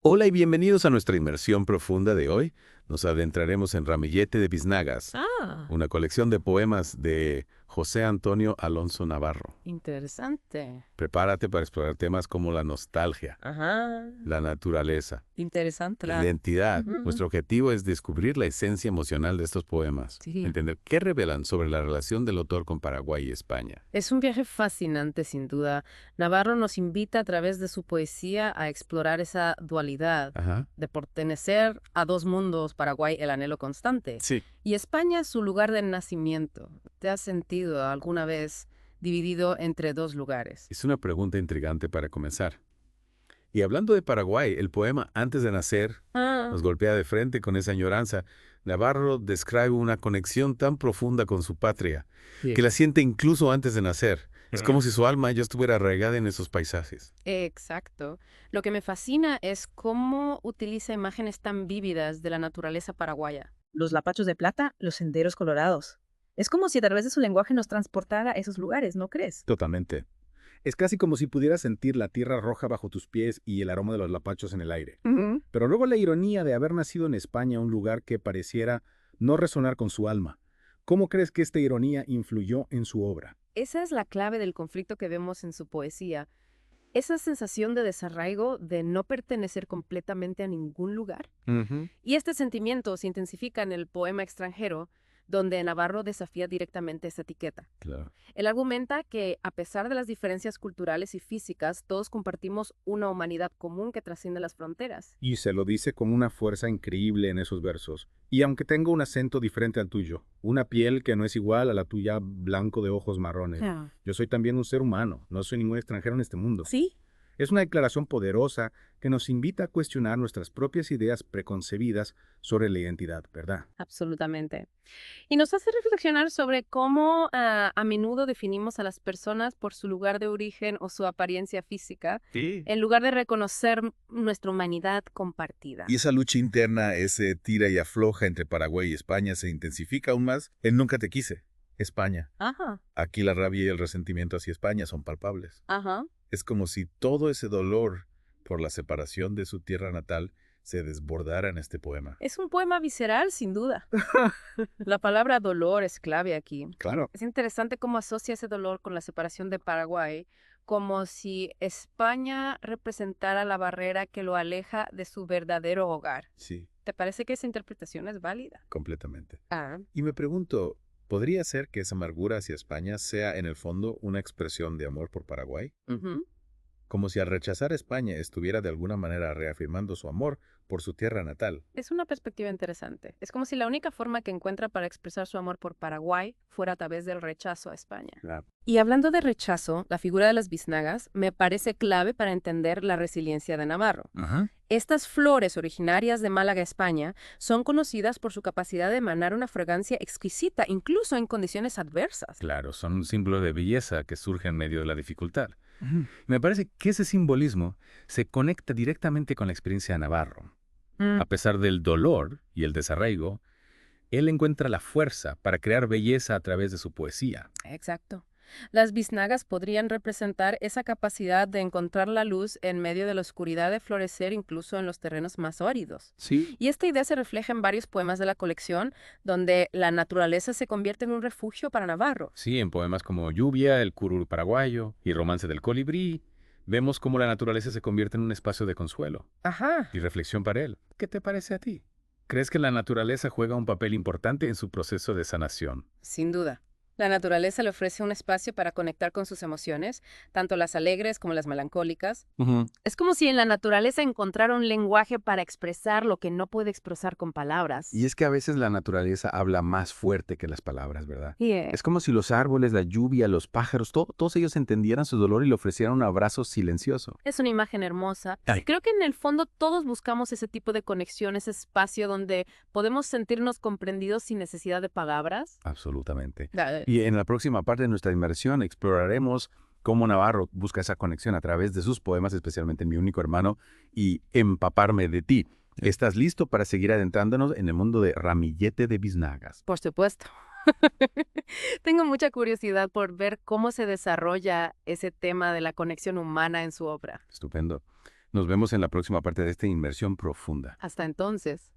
Hola y bienvenidos a nuestra inmersión profunda de hoy. Nos adentraremos en Ramillete de Biznagas, Ah, una colección de poemas de José Antonio Alonso Navarro. interesante. Prepárate para explorar temas como la nostalgia, Ajá, la naturaleza, interesante. la identidad. Ujú. Nuestro objetivo es descubrir la esencia emocional de estos poemas, Sí. entender qué revelan sobre la relación del autor con Paraguay y España. Es un viaje fascinante, sin duda. Navarro nos invita a través de su poesía a explorar esa dualidad Ajá. de pertenecer a dos mundos, Paraguay, el anhelo constante, Sí. y España, su lugar de nacimiento. ¿Te has sentido alguna vez dividido entre dos lugares? Es una pregunta intrigante para comenzar. Y hablando de Paraguay, el poema Antes de nacer Ah, nos golpea de frente con esa añoranza. Navarro describe una conexión tan profunda con su patria, sí. que la siente incluso antes de nacer. Es como si su alma ya estuviera arraigada en esos paisajes. Exacto. Lo que me fascina es cómo utiliza imágenes tan vívidas de la naturaleza paraguaya. Los lapachos de plata, los senderos colorados. Es como si a través de su lenguaje nos transportara a esos lugares, ¿no crees? Totalmente. Es casi como si pudieras sentir la tierra roja bajo tus pies y el aroma de los lapachos en el aire. Ujú. Pero luego la ironía de haber nacido en España, un lugar que pareciera no resonar con su alma. ¿Cómo crees que esta ironía influyó en su obra? Esa es la clave del conflicto que vemos en su poesía. Esa sensación de desarraigo, de no pertenecer completamente a ningún lugar. Ujú. Y este sentimiento se intensifica en el poema extranjero, donde Navarro desafía directamente esa etiqueta. Claro. Él argumenta que, a pesar de las diferencias culturales y físicas, todos compartimos una humanidad común que trasciende las fronteras. Y se lo dice con una fuerza increíble en esos versos. Y aunque tengo un acento diferente al tuyo, una piel que no es igual a la tuya, blanco de ojos marrones, yo soy también un ser humano, no soy ningún extranjero en este mundo. ¿Sí? Es una declaración poderosa que nos invita a cuestionar nuestras propias ideas preconcebidas sobre la identidad, ¿verdad? Absolutamente. Y nos hace reflexionar sobre cómo a menudo definimos a las personas por su lugar de origen o su apariencia física, Sí. en lugar de reconocer nuestra humanidad compartida. Y esa lucha interna, ese tira y afloja entre Paraguay y España se intensifica aún más en Nunca te quise, España. Ajá, Aquí la rabia y el resentimiento hacia España son palpables. ajá. Es como si todo ese dolor por la separación de su tierra natal se desbordara en este poema. Es un poema visceral, sin duda. La palabra dolor es clave aquí. Claro. Es interesante cómo asocia ese dolor con la separación de Paraguay, como si España representara la barrera que lo aleja de su verdadero hogar. Sí, ¿Te parece que esa interpretación es válida? completamente. Ah, Y me pregunto, ¿podría ser que esa amargura hacia España sea en el fondo una expresión de amor por Paraguay? ujú. Como si al rechazar a España estuviera de alguna manera reafirmando su amor por su tierra natal. Es una perspectiva interesante. Es como si la única forma que encuentra para expresar su amor por Paraguay fuera a través del rechazo a España. Claro. Y hablando de rechazo, la figura de las biznagas me parece clave para entender la resiliencia de Navarro. Ajá. Estas flores originarias de Málaga, España, son conocidas por su capacidad de emanar una fragancia exquisita, incluso en condiciones adversas. Claro, son un símbolo de belleza que surge en medio de la dificultad. Me parece que ese simbolismo se conecta directamente con la experiencia de Navarro. A pesar del dolor y el desarraigo, él encuentra la fuerza para crear belleza a través de su poesía. Exacto. Las biznagas podrían representar esa capacidad de encontrar la luz en medio de la oscuridad, de florecer incluso en los terrenos más áridos. Sí. Y esta idea se refleja en varios poemas de la colección, donde la naturaleza se convierte en un refugio para Navarro. Sí, en poemas como Lluvia, El curul paraguayo y Romance del colibrí, vemos cómo la naturaleza se convierte en un espacio de consuelo Ajá. y reflexión para él. ¿Qué te parece a ti? ¿Crees que la naturaleza juega un papel importante en su proceso de sanación? Sin duda. La naturaleza le ofrece un espacio para conectar con sus emociones, tanto las alegres como las melancólicas. Es como si en la naturaleza encontrara un lenguaje para expresar lo que no puede expresar con palabras. Y es que a veces la naturaleza habla más fuerte que las palabras, ¿verdad? Y, Es como si los árboles, la lluvia, los pájaros, todos ellos entendieran su dolor y le ofrecieran un abrazo silencioso. es una imagen hermosa. Ay. Creo que en el fondo todos buscamos ese tipo de conexión, ese espacio donde podemos sentirnos comprendidos sin necesidad de palabras. Absolutamente. Y en la próxima parte de nuestra inmersión exploraremos cómo Navarro busca esa conexión a través de sus poemas, especialmente en Mi único hermano, y Empaparme de ti. ¿Estás listo para seguir adentrándonos en el mundo de Ramillete de Biznagas? Por supuesto. Tengo mucha curiosidad por ver cómo se desarrolla ese tema de la conexión humana en su obra. Estupendo. Nos vemos en la próxima parte de esta inmersión profunda. Hasta entonces.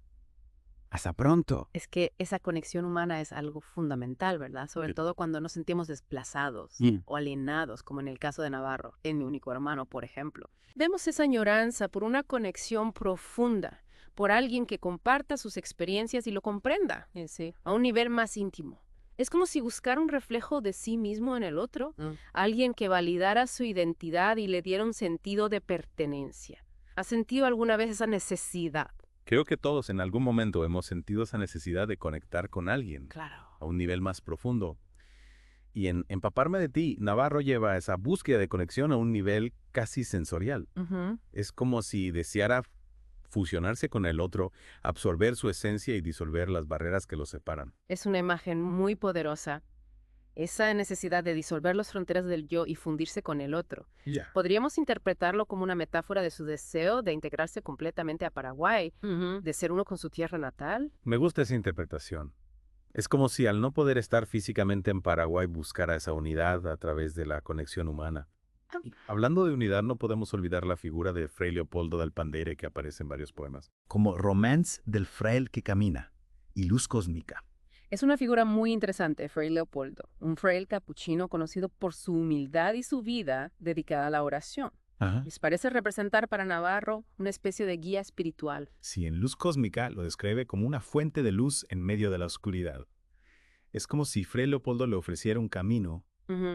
Hasta pronto. Es que esa conexión humana es algo fundamental, ¿verdad? Sobre todo cuando nos sentimos desplazados o alienados, como en el caso de Navarro, en Mi único hermano, por ejemplo. Vemos esa añoranza por una conexión profunda, por alguien que comparta sus experiencias y lo comprenda a un nivel más íntimo. Es como si buscara un reflejo de sí mismo en el otro, alguien que validara su identidad y le diera un sentido de pertenencia. ¿Has sentido alguna vez esa necesidad? Creo que todos en algún momento hemos sentido esa necesidad de conectar con alguien. Claro. A un nivel más profundo. Y en Empaparme de ti, Navarro lleva esa búsqueda de conexión a un nivel casi sensorial. Es como si deseara fusionarse con el otro, absorber su esencia y disolver las barreras que los separan. Es una imagen muy poderosa. Esa necesidad de disolver las fronteras del yo y fundirse con el otro. Podríamos interpretarlo como una metáfora de su deseo de integrarse completamente a Paraguay, de ser uno con su tierra natal. Me gusta esa interpretación. Es como si al no poder estar físicamente en Paraguay buscara esa unidad a través de la conexión humana. Hablando de unidad, no podemos olvidar la figura de Fray Leopoldo del Pandere que aparece en varios poemas. Como Romance del fraile que camina y Luz cósmica. Es una figura muy interesante, Fray Leopoldo, un fraile capuchino conocido por su humildad y su vida dedicada a la oración. Les parece representar para Navarro una especie de guía espiritual. Sí, en Luz cósmica lo describe como una fuente de luz en medio de la oscuridad. Es como si Fray Leopoldo le ofreciera un camino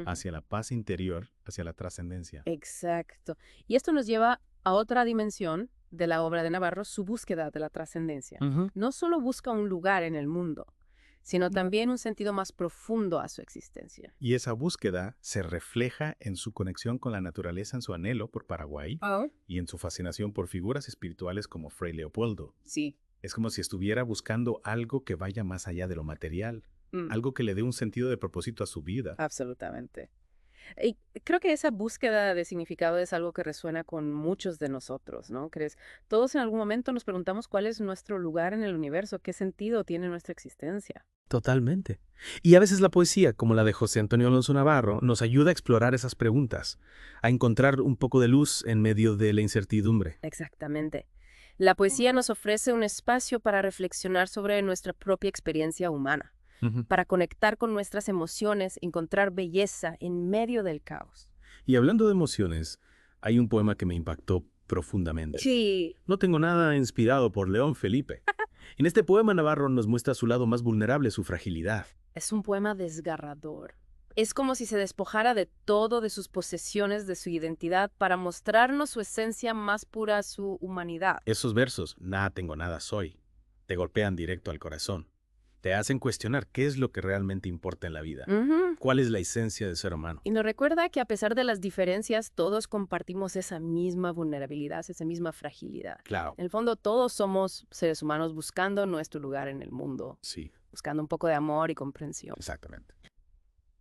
hacia la paz interior, hacia la trascendencia. Exacto. Y esto nos lleva a otra dimensión de la obra de Navarro, su búsqueda de la trascendencia. No solo busca un lugar en el mundo, sino también un sentido más profundo a su existencia. Y esa búsqueda se refleja en su conexión con la naturaleza, en su anhelo por Paraguay y en su fascinación por figuras espirituales como Fray Leopoldo. Sí. Es como si estuviera buscando algo que vaya más allá de lo material, algo que le dé un sentido de propósito a su vida. Absolutamente. Y creo que esa búsqueda de significado es algo que resuena con muchos de nosotros, ¿no crees? Todos en algún momento nos preguntamos cuál es nuestro lugar en el universo, qué sentido tiene nuestra existencia. Totalmente. Y a veces la poesía, como la de José Antonio Alonso Navarro, nos ayuda a explorar esas preguntas, a encontrar un poco de luz en medio de la incertidumbre. Exactamente. La poesía nos ofrece un espacio para reflexionar sobre nuestra propia experiencia humana, para conectar con nuestras emociones, encontrar belleza en medio del caos. Y hablando de emociones, hay un poema que me impactó profundamente. Sí. No tengo nada inspirado por León Felipe. En este poema Navarro nos muestra su lado más vulnerable, su fragilidad. Es un poema desgarrador. Es como si se despojara de todo, de sus posesiones, de su identidad, para mostrarnos su esencia más pura, su humanidad. Esos versos, nada tengo, nada soy, te golpean directo al corazón. Te hacen cuestionar qué es lo que realmente importa en la vida. ¿Cuál es la esencia del ser humano? Y nos recuerda que a pesar de las diferencias, todos compartimos esa misma vulnerabilidad, esa misma fragilidad. Claro. En el fondo, todos somos seres humanos buscando nuestro lugar en el mundo. Sí. Buscando un poco de amor y comprensión. Exactamente.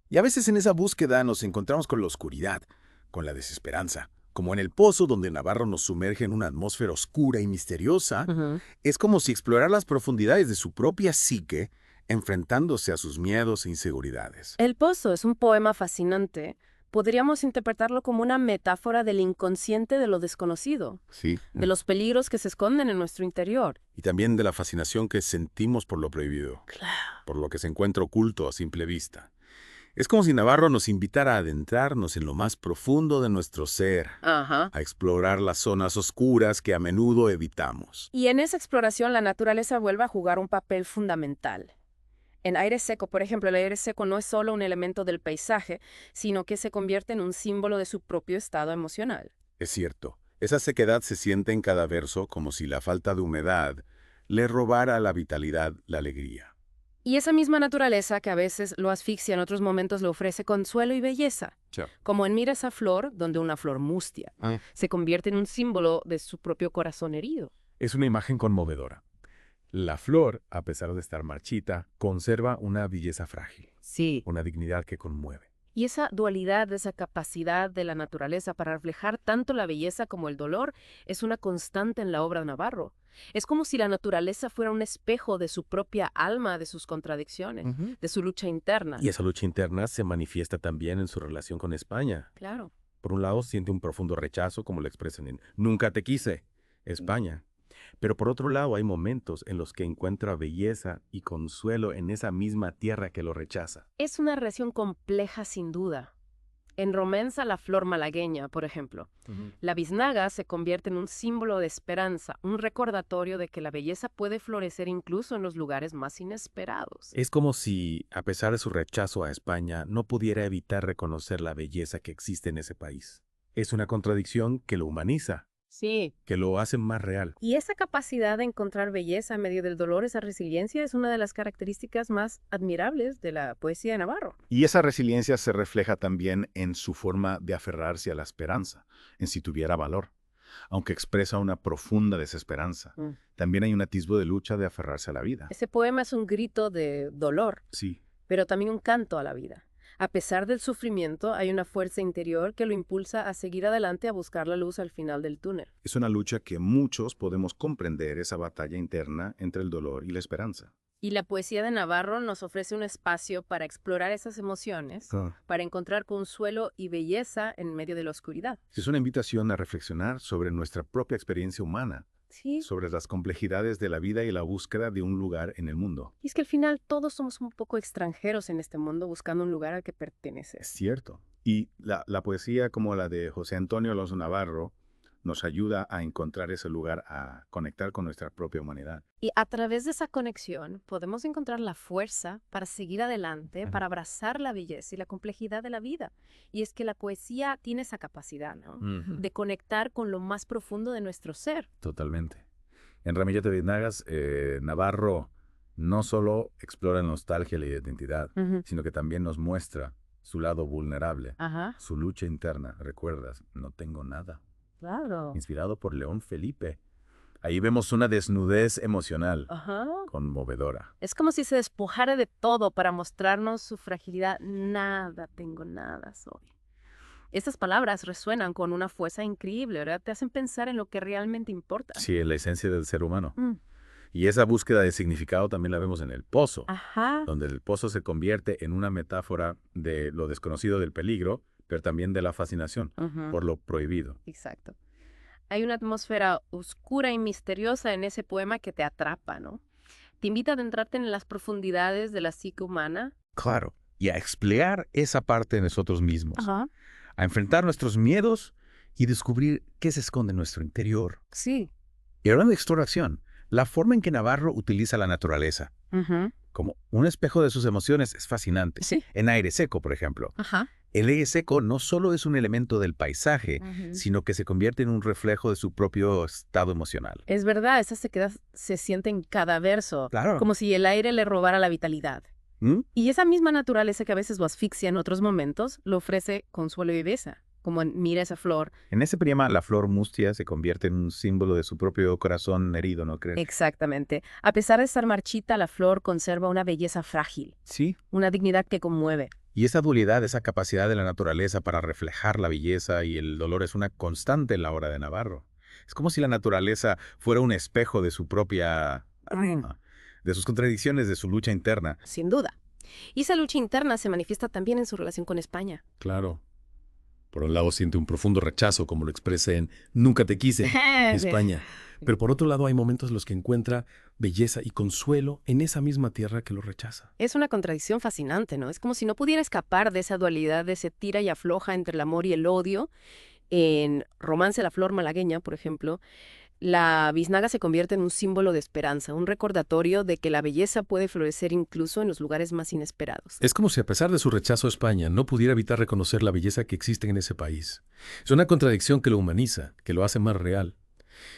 Y a veces en esa búsqueda nos encontramos con la oscuridad, con la desesperanza. Como en el pozo donde Navarro nos sumerge en una atmósfera oscura y misteriosa, es como si explorara las profundidades de su propia psique, enfrentándose a sus miedos e inseguridades. El pozo es un poema fascinante. Podríamos interpretarlo como una metáfora del inconsciente de lo desconocido, Sí. de los peligros que se esconden en nuestro interior. Y también de la fascinación que sentimos por lo prohibido, por lo que se encuentra oculto a simple vista. Es como si Navarro nos invitara a adentrarnos en lo más profundo de nuestro ser, a explorar las zonas oscuras que a menudo evitamos. Y en esa exploración la naturaleza vuelve a jugar un papel fundamental. En Aire Seco, por ejemplo, el aire seco no es solo un elemento del paisaje, sino que se convierte en un símbolo de su propio estado emocional. Es cierto, esa sequedad se siente en cada verso como si la falta de humedad le robara la vitalidad, la alegría. Y esa misma naturaleza que a veces lo asfixia, en otros momentos le ofrece consuelo y belleza. Como en Mira esa flor, donde una flor mustia se convierte en un símbolo de su propio corazón herido. Es una imagen conmovedora. La flor, a pesar de estar marchita, conserva una belleza frágil. Sí. Una dignidad que conmueve. Y esa dualidad, esa capacidad de la naturaleza para reflejar tanto la belleza como el dolor, es una constante en la obra de Navarro. Es como si la naturaleza fuera un espejo de su propia alma, de sus contradicciones, de su lucha interna. Y esa lucha interna se manifiesta también en su relación con España. Claro. Por un lado, siente un profundo rechazo, como lo expresan en Nunca te quise, España. Pero por otro lado, hay momentos en los que encuentra belleza y consuelo en esa misma tierra que lo rechaza. Es una relación compleja sin duda. En Romanza, la flor malagueña, por ejemplo, la biznaga se convierte en un símbolo de esperanza, un recordatorio de que la belleza puede florecer incluso en los lugares más inesperados. Es como si, a pesar de su rechazo a España, no pudiera evitar reconocer la belleza que existe en ese país. Es una contradicción que lo humaniza, Sí. que lo hace más real. Y esa capacidad de encontrar belleza en medio del dolor, esa resiliencia, es una de las características más admirables de la poesía de Navarro. Y esa resiliencia se refleja también en su forma de aferrarse a la esperanza, en si tuviera valor. Aunque expresa una profunda desesperanza, también hay un atisbo de lucha de aferrarse a la vida. Ese poema es un grito de dolor, Sí, pero también un canto a la vida. A pesar del sufrimiento, hay una fuerza interior que lo impulsa a seguir adelante, a buscar la luz al final del túnel. es una lucha que muchos podemos comprender, esa batalla interna entre el dolor y la esperanza. Y la poesía de Navarro nos ofrece un espacio para explorar esas emociones, para encontrar consuelo y belleza en medio de la oscuridad. Es una invitación a reflexionar sobre nuestra propia experiencia humana, Sí. sobre las complejidades de la vida y la búsqueda de un lugar en el mundo. Y es que al final todos somos un poco extranjeros en este mundo buscando un lugar al que pertenecer. Es cierto. Y la poesía como la de José Antonio Alonso Navarro nos ayuda a encontrar ese lugar, a conectar con nuestra propia humanidad. Y a través de esa conexión podemos encontrar la fuerza para seguir adelante, para abrazar la belleza y la complejidad de la vida. Y es que la poesía tiene esa capacidad, ¿no? De conectar con lo más profundo de nuestro ser. Totalmente. En Ramillete de Biznagas, Navarro no solo explora la nostalgia y la identidad, sino que también nos muestra su lado vulnerable, Ajá, su lucha interna. ¿Recuerdas? No tengo nada. claro. Inspirado por León Felipe. Ahí vemos una desnudez emocional Ajá. conmovedora. Es como si se despojara de todo para mostrarnos su fragilidad. Nada tengo, nada soy. Estas palabras resuenan con una fuerza increíble, ¿verdad? Te hacen pensar en lo que realmente importa. Sí, la esencia del ser humano. Y esa búsqueda de significado también la vemos en El Pozo, Ajá. donde el pozo se convierte en una metáfora de lo desconocido del peligro, pero también de la fascinación por lo prohibido. Exacto. Hay una atmósfera oscura y misteriosa en ese poema que te atrapa, ¿no? Te invita a adentrarte en las profundidades de la psique humana. Claro, y a explorar esa parte de nosotros mismos, Ajá. a enfrentar nuestros miedos y descubrir qué se esconde en nuestro interior. Sí. Y hablando de exploración, la forma en que Navarro utiliza la naturaleza como un espejo de sus emociones es fascinante. Sí. En Aire Seco, por ejemplo, Ajá. el aire seco no solo es un elemento del paisaje, sino que se convierte en un reflejo de su propio estado emocional. Es verdad, esa sequedad se siente en cada verso. Claro. Como si el aire le robara la vitalidad. Y esa misma naturaleza que a veces lo asfixia en otros momentos, lo ofrece consuelo y belleza. Como en Mira esa flor. En ese poema, la flor mustia se convierte en un símbolo de su propio corazón herido, ¿no crees? Exactamente. A pesar de estar marchita, la flor conserva una belleza frágil, Sí. una dignidad que conmueve. Y esa dualidad, esa capacidad de la naturaleza para reflejar la belleza y el dolor es una constante en la obra de Navarro. Es como si la naturaleza fuera un espejo de su propia... de sus contradicciones, de su lucha interna. Sin duda. Y esa lucha interna se manifiesta también en su relación con España. Claro. Por un lado siente un profundo rechazo, como lo expresa en Nunca te quise, España. Pero por otro lado hay momentos en los que encuentra belleza y consuelo en esa misma tierra que lo rechaza. Es una contradicción fascinante, ¿no? Es como si no pudiera escapar de esa dualidad, de ese tira y afloja entre el amor y el odio. En Romance la flor malagueña, por ejemplo, la biznaga se convierte en un símbolo de esperanza, un recordatorio de que la belleza puede florecer incluso en los lugares más inesperados. Es como si a pesar de su rechazo a España no pudiera evitar reconocer la belleza que existe en ese país. Es una contradicción que lo humaniza, que lo hace más real.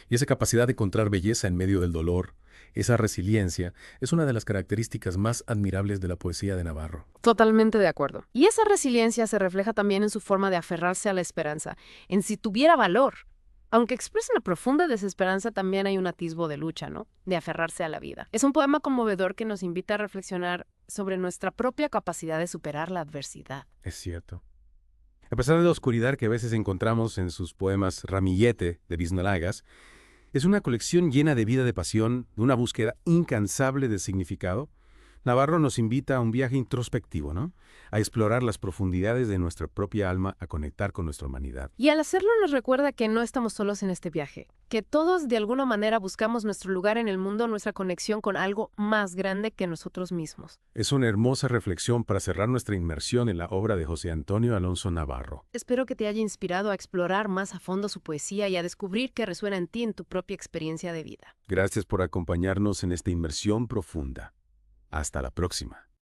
Y esa capacidad de encontrar belleza en medio del dolor, esa resiliencia, es una de las características más admirables de la poesía de Navarro. Totalmente de acuerdo. Y esa resiliencia se refleja también en su forma de aferrarse a la esperanza, en si tuviera valor. Aunque expresa una profunda desesperanza, también hay un atisbo de lucha, ¿no? De aferrarse a la vida. Es un poema conmovedor que nos invita a reflexionar sobre nuestra propia capacidad de superar la adversidad. Es cierto. A pesar de la oscuridad que a veces encontramos en sus poemas Ramillete de Biznagas, es una colección llena de vida, de pasión, de una búsqueda incansable de significado, Navarro nos invita a un viaje introspectivo, ¿no? A explorar las profundidades de nuestra propia alma, a conectar con nuestra humanidad. Y al hacerlo nos recuerda que no estamos solos en este viaje, que todos de alguna manera buscamos nuestro lugar en el mundo, nuestra conexión con algo más grande que nosotros mismos. Es una hermosa reflexión para cerrar nuestra inmersión en la obra de José Antonio Alonso Navarro. Espero que te haya inspirado a explorar más a fondo su poesía y a descubrir qué resuena en ti en tu propia experiencia de vida. Gracias por acompañarnos en esta inmersión profunda. Hasta la próxima.